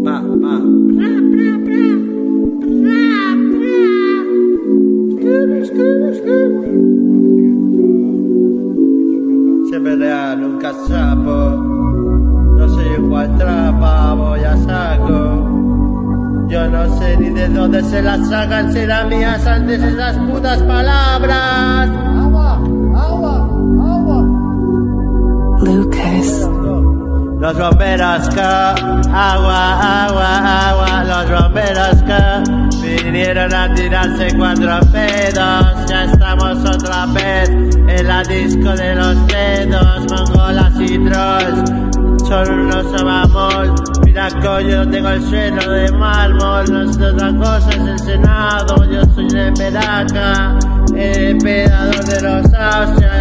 Pa, pa. Siempre real, nunca sapo. No sé en cuál trapa voy a saco. Yo no sé ni de dónde se las sacan, serán mías antes esas putas palabras. Agua, agua, agua. Lucas. Los bomberos que, agua, agua, agua. Los bomberos que vinieron a tirarse 4 pedos. Ya estamos otra vez en la disco de los dedos. Mongolas y trolls son unos amamol. Mira coño, tengo el suelo de mármol. No es otra cosa, es el Senado. Yo soy de Peraca, el emperador de los Austrias.